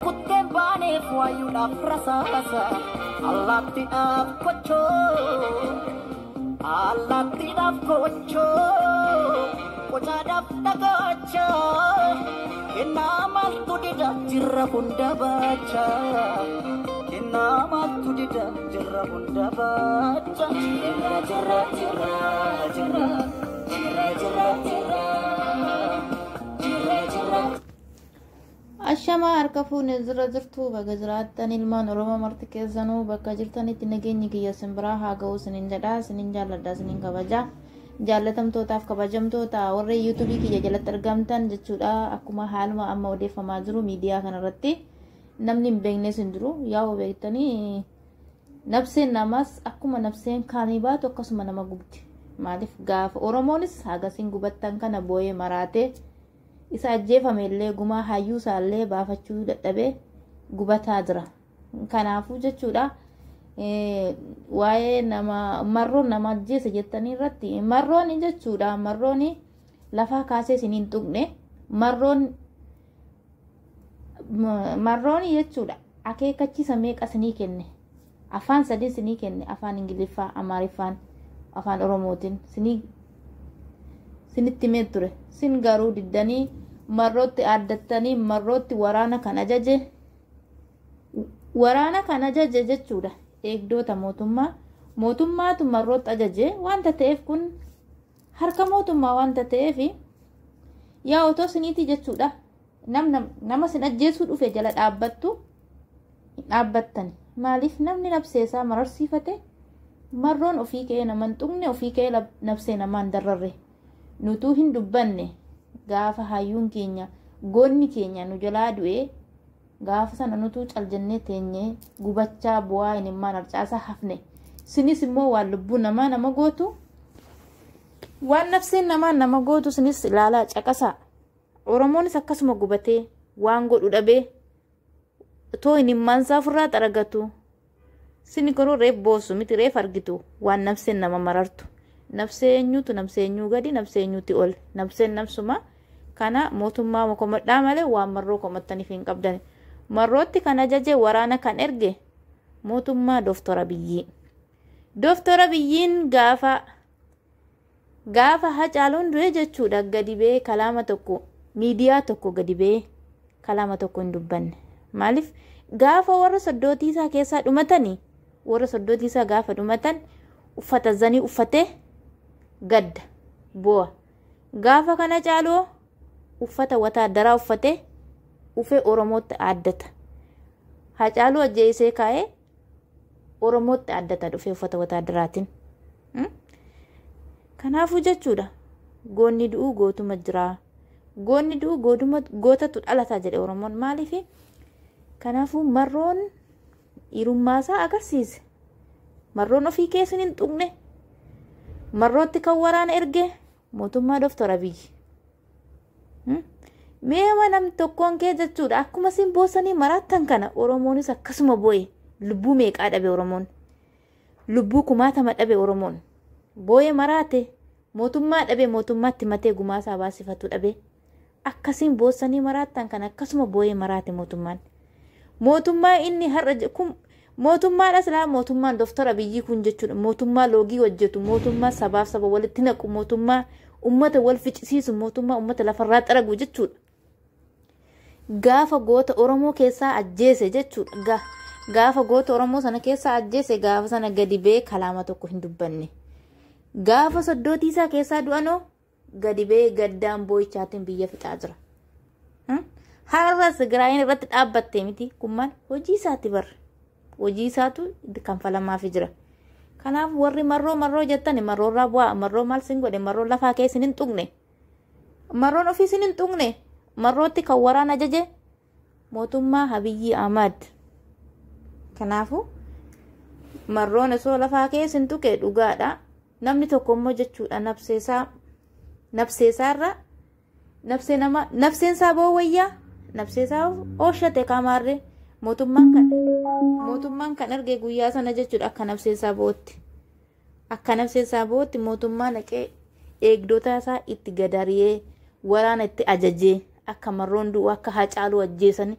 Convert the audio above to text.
Kutten bane fuayu la frasasa Allatti af kocho Allatti af kocho Kocha daf dagacha Kenna mal tudida jirra hunda bacha Kenna mal tudida jirra hunda bacha Jirra jirra jirra jirra Jirra jirra jirra Jirra jirra Ashama harkafuun irra jirtu baga jiraattan ilmaan Oromoo marti keessanuu bakka jirtanitti nageenyi kiyya simbiraa haa ga'u sinin jedha sinin jaalladha sinin kabaja jaalatamtootaaf kabajamtoota warra YouTube kiyya jalatti argamtan jechuudha akkuma haaluma amma odeeffamaa jiru miidiyaa kanarratti namni hin beeknes hin jiru yaa beektanii nafseen namas akkuma nafseen kaanii baatu akkasuma nama gubdi maaliif gaafa Oromoonis hagasiin gubattan kana booyee maraatee isa ajjeefame illee gumaa hayyuu isaallee baafachuu dadhabee gubataa jira kanaafuu jechuudha waa'ee nama marroon nama ajjeese jettanii irratti marroon jechuudha marroon lafaa kaasee isiniin tuqne marroon jechuudha akeekkachiisa meeqa isinii kenne afaan sadii isinii kenne afaan ingiliffaa amaariffaan afaan oromootiin sinitti mee ture sin garuu diddanii marrootti addattanii marrootti waraana kan ajaje jechuudha eegdota mootummaatu marrootti ajaje wanta ta'eef kun harka mootummaa wanta ta'eef yaa otoo siniiti jechuudha nama sin ajjeesuu dhufe jala dhaabbattan maaliif namni nafseesaa mararsiifate marroon ofii kee naman tuqne ofii kee nafsee namaan darrarre nutuu hin dubbanne gaafa hayyuun keenya goonni keenya nu jalaa du'e gaafa sana nutuu caljannee teenye gubachaa bu'aa inimmaan harcaasaa hafne sinis immoo waan lubbuu nama gootu waan nafseen nama gootu sinis ilaalaa caqasaa Oromoonis akkasuma gubatee waan godhu dhabee too inimmaan isaa ofirraa xaragatu sini garuu reef boosu miti reef argitu waan nafseen nama marartu nafseenyuutu nafseenyuu gadi nafseenyuuti ol nafseen nafsuma kana mootummaa mokomadhaa malee waan marroo komattaniif hin qabdan marrootti kan ajaje waraana kan erge mootummaa Dooftora Biyyiin gaafa Hacaaluun du'e jechuudha gadi bee kalaama tokko miidiyaa tokko gadi bee kalaama tokko hin dubbanne maaliif gaafa warra soddootiisaa keessaa dhumatanii warra soddootiisaa gaafa dhumatan uffata zanii uffatee gadda bo'a gaafa kana Hacaaluu uffata wataaddaraa uffatee ufee Oromootti addata Hacaaluu ajjeesee kaa'ee Oromootti addata dhufee uffata wataaddaraatiin kanaafuu jechuudha goonni du'uu gootuma jira goonni du'uu gootatu dhalataa jedhe Oromoon maaliif kanaafuu marroon hirummaasaa agarsiise marroon ofii keessan hin tuqne marrootti kan waraana erge mootummaa Dooftor Abiyyi meewa nam tokkoon kee jechuudha akkuma sin boosanii maraattan kana Oromoonis akkasuma boo'e lubbuu meeqaa dhabe Oromoon lubbuu kumaatama dhabe Oromoon boo'e maraate mootummaa dhabe mootummaatti matee gumaasaa baasifatu dhabe akkasiin boosanii maraattan kana akkasuma boo'e maraate mootummaa inni har'a mootummaadhas laa mootummaan Dooftor Abiyyi kun jechuudha mootummaa loogii hojjetu mootummaa sabaaf saba walitti naqu mootummaa ummata wal ficcisiisu mootummaa ummata lafarraa xaragu jechuudha gaafa goota Oromoo keessaa ajjeese jechuudha gaafa goota Oromoo sana keessaa ajjeese gaafa sana gadi bee kalaama tokko hin dubbanne gaafa soddootiisaa keessaa du'anoo gadi bee gaddaan boo'ichaatiin biyya fixaa jira har'a Tigraayin irratti dhaabbattee miti kummaan hojii isaatti barre hojii isaatu kanfalamaaf jira kanaaf warri marroo jettan marroorraa bu'aa marroo maal sin godhe marroo lafaa kee sin hin tuqne marroon ofii sin hin tuqne marrootti kan waraan ajaje mootummaa Abiyyi Ahmad kanaafu marroon osoo lafaa kee sin tuqe dhugaadha namni tokko immoo jechuudha nafseesaarra nafseensaa boowayyaa nafseesaa ooshate kaamaarre mootummaan kan erge guyyaa sana jechuudha akka nafseesaa bootti mootummaa naqee eegdota isaa itti gadariyee waraana itti ajajee akka marroon du'u akka Hacaaluu ajjeesanii